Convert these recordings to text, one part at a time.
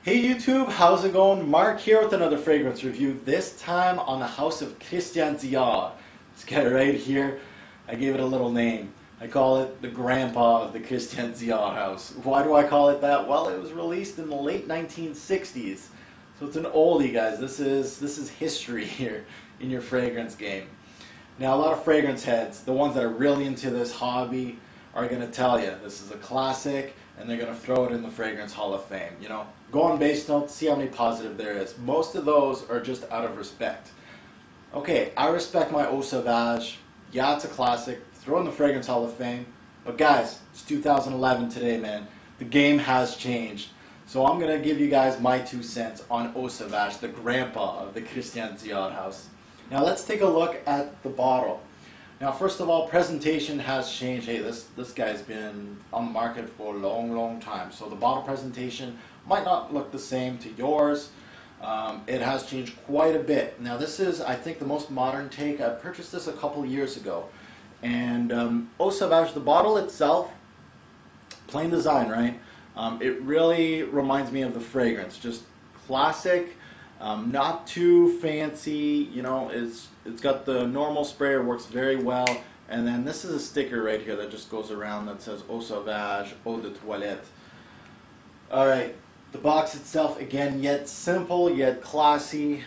Hey YouTube, how's it going? Mark here with another fragrance review, this time on the house of Christian Dior. Let's get it right here. I gave it a little name. I call it the grandpa of the Christian Dior house. Why do I call it that? Well, it was released in the late 1960s. So it's an oldie, guys. This is history here in your fragrance game. Now, a lot of fragrance heads, the ones that are really into this hobby, are going to tell you this is a classic, and they're going to throw it in the Fragrance Hall of Fame. You know, go on base notes, see how many positive there is. Most of those are just out of respect. Okay, I respect my Eau Sauvage. Yeah, it's a classic. Throw in the Fragrance Hall of Fame. But guys, it's 2011 today, man. The game has changed. So I'm going to give you guys my 2 cents on Eau Sauvage, the grandpa of the Christian Dior house. Now let's take a look at the bottle. Now, first of all, presentation has changed. Hey, this guy's been on the market for a long time. So the bottle presentation might not look the same to yours. It has changed quite a bit. Now, this is, I think, the most modern take. I purchased this a couple years ago. And Eau Sauvage, the bottle itself, plain design, right? It really reminds me of the fragrance. Just classic, not too fancy, you know, it's got the normal sprayer, works very well, and then this is a sticker right here that just goes around that says Eau Sauvage, Eau de Toilette. Alright, the box itself, again, yet simple, yet classy,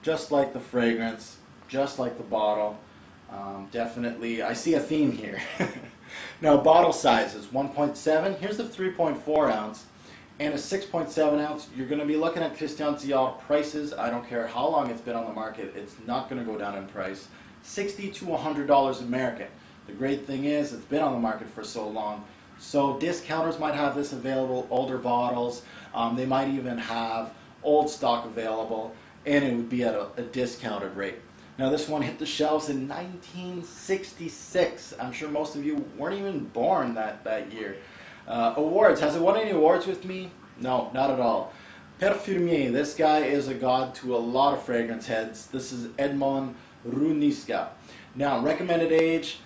just like the fragrance, just like the bottle. Definitely, I see a theme here. Now, bottle sizes, 1.7, here's the 3.4 ounce. And a 6.7 ounce, you're going to be looking at Christian Dior prices. I don't care how long it's been on the market, it's not going to go down in price. $60 to $100 American. The great thing is, it's been on the market for so long. So discounters might have this available, older bottles. They might even have old stock available, and it would be at a discounted rate. Now, this one hit the shelves in 1966. I'm sure most of you weren't even born that year. Awards. Has it won any awards with me? No, not at all. Perfumier. This guy is a god to a lot of fragrance heads. This is Edmond Runiska. Now, recommended age.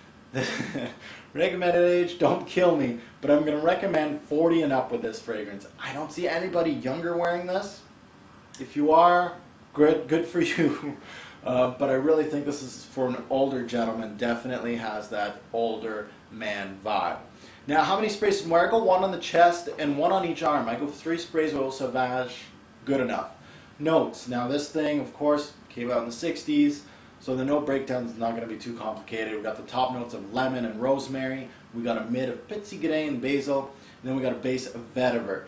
Recommended age, don't kill me, but I'm going to recommend 40 and up with this fragrance. I don't see anybody younger wearing this. If you are, good for you. But I really think this is for an older gentleman. Definitely has that older man vibe. Now, how many sprays do I wear? I go 1 on the chest and 1 on each arm. I go 3 sprays of Eau Sauvage. Good enough. Notes. Now, this thing, of course, came out in the 60s, so the note breakdown is not going to be too complicated. We've got the top notes of lemon and rosemary. We got a mid of pitsy grenade and basil. And then we got a base of vetiver.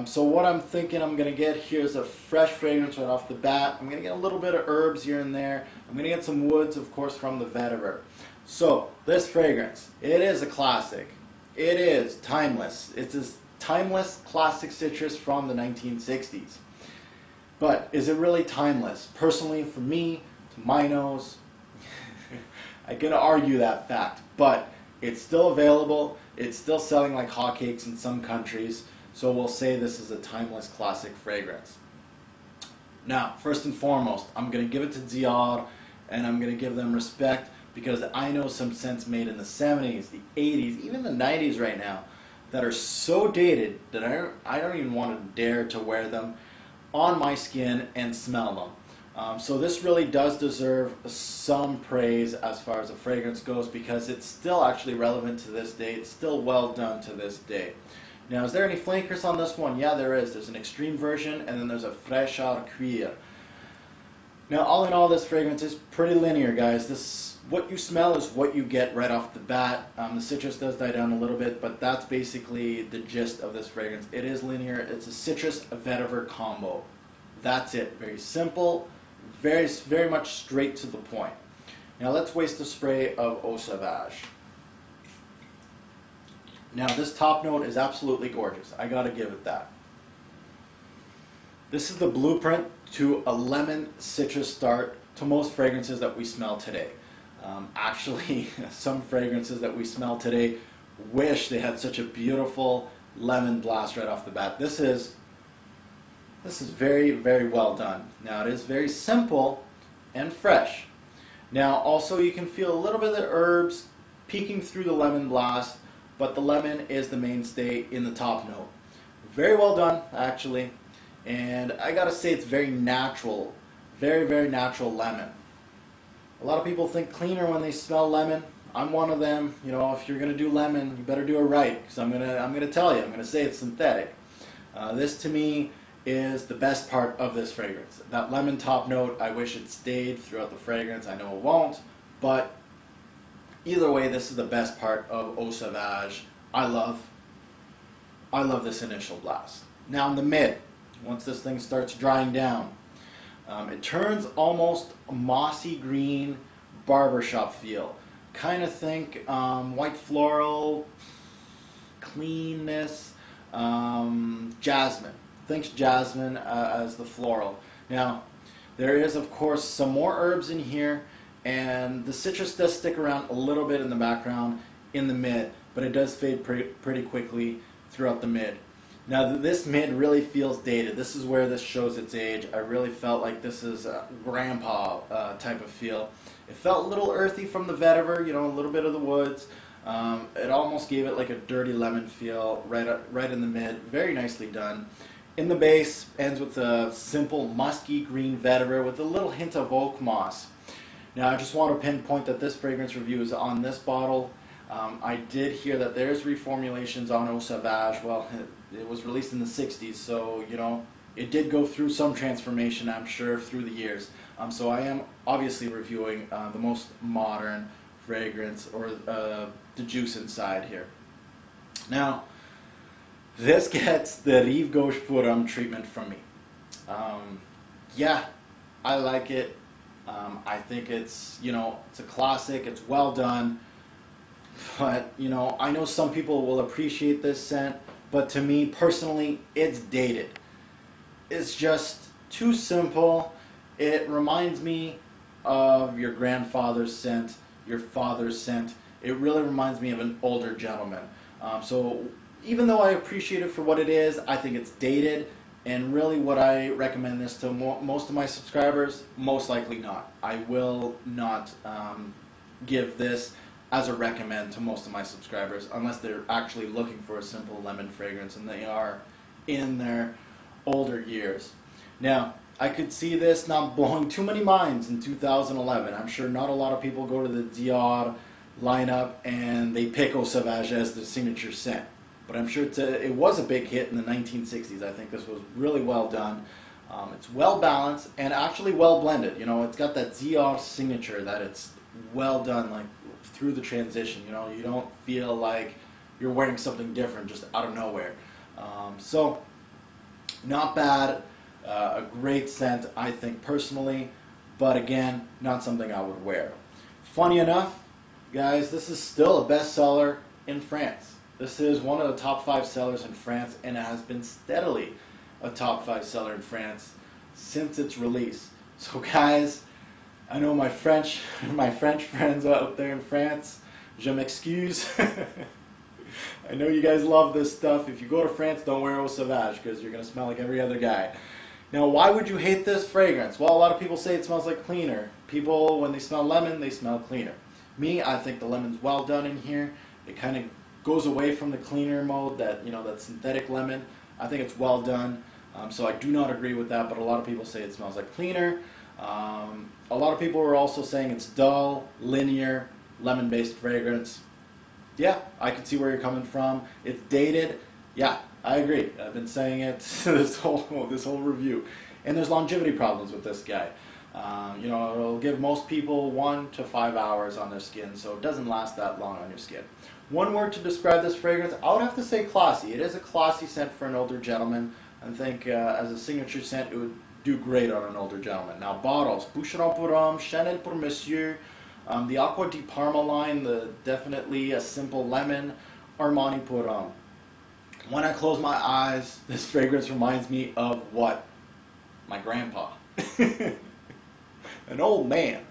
So what I'm thinking I'm going to get here is a fresh fragrance right off the bat. I'm going to get a little bit of herbs here and there. I'm going to get some woods, of course, from the vetiver. So, this fragrance, it is a classic. It is timeless. It's a timeless classic citrus from the 1960s. But is it really timeless? Personally, for me, to my nose, I can argue that fact. But it's still available. It's still selling like hotcakes in some countries. So we'll say this is a timeless classic fragrance. Now, first and foremost, I'm going to give it to Dior, and I'm going to give them respect, because I know some scents made in the 70s, the 80s, even the 90s right now, that are so dated that I don't even want to dare to wear them on my skin and smell them. So this really does deserve some praise as far as the fragrance goes, because it's still actually relevant to this day. It's still well done to this day. Now, is there any flankers on this one? Yeah, there is. There's an extreme version, and then there's a fraîcheur cuir. Now, all in all, this fragrance is pretty linear, guys. What you smell is what you get right off the bat. The citrus does die down a little bit, but that's basically the gist of this fragrance. It is linear. It's a citrus-vetiver combo. That's it. Very simple, very much straight to the point. Now, let's waste a spray of Eau Sauvage. Now, this top note is absolutely gorgeous. I gotta give it that. This is the blueprint to a lemon citrus start to most fragrances that we smell today. Actually, some fragrances that we smell today wish they had such a beautiful lemon blast right off the bat. This is very well done. Now, it is very simple and fresh. Now, also, you can feel a little bit of the herbs peeking through the lemon blast, but the lemon is the mainstay in the top note. Very well done, actually. And I gotta say it's very natural, very, very natural lemon. A lot of people think cleaner when they smell lemon. I'm one of them. You know, if you're gonna do lemon, you better do it right. Because I'm gonna tell you, I'm gonna say it's synthetic. This to me is the best part of this fragrance. That lemon top note, I wish it stayed throughout the fragrance. I know it won't, but either way, this is the best part of Eau Sauvage. I love this initial blast. Now in the mid, once this thing starts drying down, it turns almost a mossy green barbershop feel. Kind of think white floral, cleanness, jasmine. Think jasmine as the floral. Now, there is of course some more herbs in here, and the citrus does stick around a little bit in the background in the mid, but it does fade pretty quickly throughout the mid. Now this mid really feels dated. This is where this shows its age. I really felt like this is a grandpa type of feel. It felt a little earthy from the vetiver, you know, a little bit of the woods. It almost gave it like a dirty lemon feel right in the mid. Very nicely done. In the base, ends with a simple musky green vetiver with a little hint of oak moss. Now I just want to pinpoint that this fragrance review is on this bottle. I did hear that there's reformulations on Eau Sauvage. Well, it was released in the 60s, so you know it did go through some transformation, I'm sure, through the years. So I am obviously reviewing the most modern fragrance, or the juice inside here. Now, this gets the Rive Gauche Purum treatment from me. Yeah, I like it. I think it's, you know, it's a classic. It's well done. But, you know, I know some people will appreciate this scent, but to me, personally, it's dated. It's just too simple. It reminds me of your grandfather's scent, your father's scent. It really reminds me of an older gentleman. So even though I appreciate it for what it is, I think it's dated. And really what I recommend this to most of my subscribers, most likely not. I will not give this as a recommend to most of my subscribers unless they're actually looking for a simple lemon fragrance and they are in their older years. Now, I could see this not blowing too many minds in 2011. I'm sure not a lot of people go to the Dior lineup and they pick Eau Sauvage as their signature scent. But I'm sure it was a big hit in the 1960s. I think this was really well done. It's well balanced and actually well blended. You know, it's got that Dior signature that it's well done, like through the transition. You know, you don't feel like you're wearing something different just out of nowhere. So, not bad. A great scent, I think, personally. But again, not something I would wear. Funny enough, guys, this is still a bestseller in France. This is one of the top 5 sellers in France, and it has been steadily a top 5 seller in France since its release. So guys, I know my French friends out there in France, je m'excuse. I know you guys love this stuff. If you go to France, don't wear Eau Sauvage because you're going to smell like every other guy. Now, why would you hate this fragrance? Well, a lot of people say it smells like cleaner. People, when they smell lemon, they smell cleaner. Me, I think the lemon's well done in here. It kind of goes away from the cleaner mode, that, you know, that synthetic lemon. I think it's well done. So I do not agree with that, but a lot of people say it smells like cleaner. A lot of people are also saying it's dull, linear, lemon-based fragrance. Yeah, I can see where you're coming from. It's dated. Yeah, I agree. I've been saying it this whole review. And there's longevity problems with this guy. You know, it'll give most people 1 to 5 hours on their skin, so it doesn't last that long on your skin. One word to describe this fragrance, I would have to say classy. It is a classy scent for an older gentleman. I think as a signature scent, it would do great on an older gentleman. Now, bottles: Boucheron pour Homme, Chanel pour Monsieur, the Acqua di Parma line, definitely a simple lemon, Armani pour Homme. When I close my eyes, this fragrance reminds me of what? My grandpa. An old man.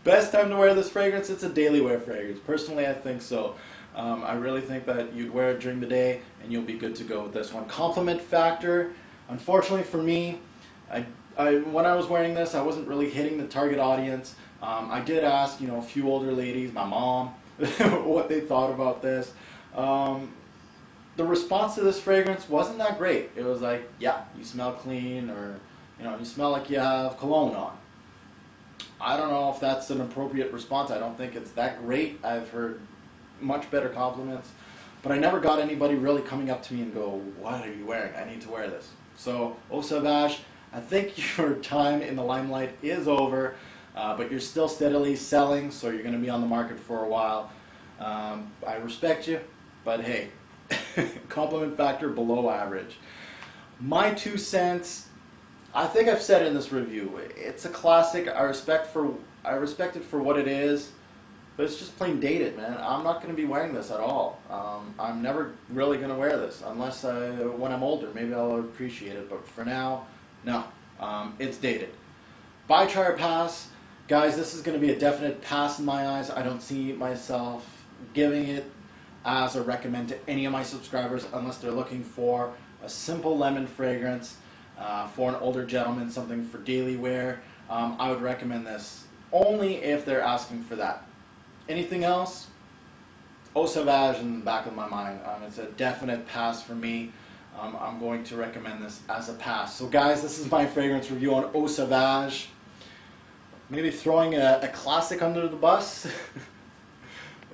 Best time to wear this fragrance? It's a daily wear fragrance. Personally, I think so. I really think that you'd wear it during the day and you'll be good to go with this one. Compliment factor, unfortunately for me, when I was wearing this, I wasn't really hitting the target audience. I did ask, you know, a few older ladies, my mom, what they thought about this. the response to this fragrance wasn't that great. It was like, yeah, you smell clean, or you smell like you have cologne on. I don't know if that's an appropriate response. I don't think it's that great. I've heard much better compliments, but I never got anybody really coming up to me and go, what are you wearing? I need to wear this. So, Eau Sauvage, I think your time in the limelight is over, but you're still steadily selling, so you're going to be on the market for a while. I respect you, but hey, compliment factor below average. My 2 cents, I think I've said it in this review, it's a classic. I respect it for what it is, but it's just plain dated, man. I'm not going to be wearing this at all. I'm never really going to wear this unless when I'm older, maybe I'll appreciate it, but for now, no. It's dated. Buy, try, or pass. Guys, this is going to be a definite pass in my eyes. I don't see myself giving it as a recommend to any of my subscribers unless they're looking for a simple lemon fragrance for an older gentleman, something for daily wear. I would recommend this only if they're asking for that. Anything else? Eau Sauvage in the back of my mind. It's a definite pass for me. I'm going to recommend this as a pass. So guys, this is my fragrance review on Eau Sauvage. Maybe throwing a classic under the bus.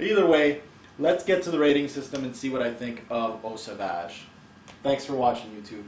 Either way, let's get to the rating system and see what I think of Eau Sauvage. Thanks for watching, YouTube.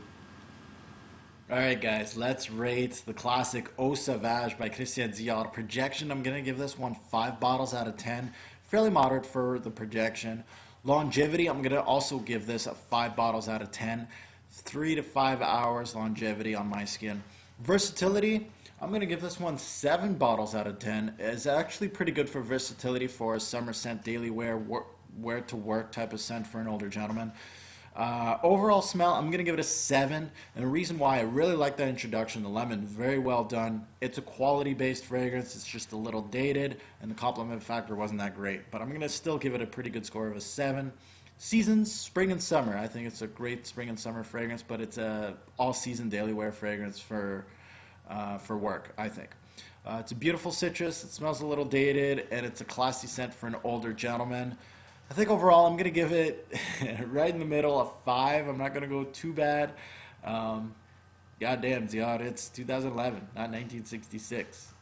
Alright guys, let's rate the classic Eau Sauvage by Christian Dior. Projection, I'm going to give this one 5 bottles out of 10. Fairly moderate for the projection. Longevity, I'm going to also give this a 5 bottles out of 10. 3 to 5 hours longevity on my skin. Versatility, I'm going to give this one 7 bottles out of 10. It's actually pretty good for versatility for a summer scent, daily wear, wear to work type of scent for an older gentleman. Overall smell, I'm going to give it a 7. And the reason why I really like that introduction, the lemon, very well done. It's a quality-based fragrance. It's just a little dated, and the compliment factor wasn't that great. But I'm going to still give it a pretty good score of a 7. Seasons, spring and summer. I think it's a great spring and summer fragrance, but it's a all-season daily wear fragrance for work, I think. It's a beautiful citrus. It smells a little dated, and it's a classy scent for an older gentleman. I think overall I'm going to give it right in the middle, a 5. I'm not going to go too bad. Goddamn, Dior, it's 2011, not 1966.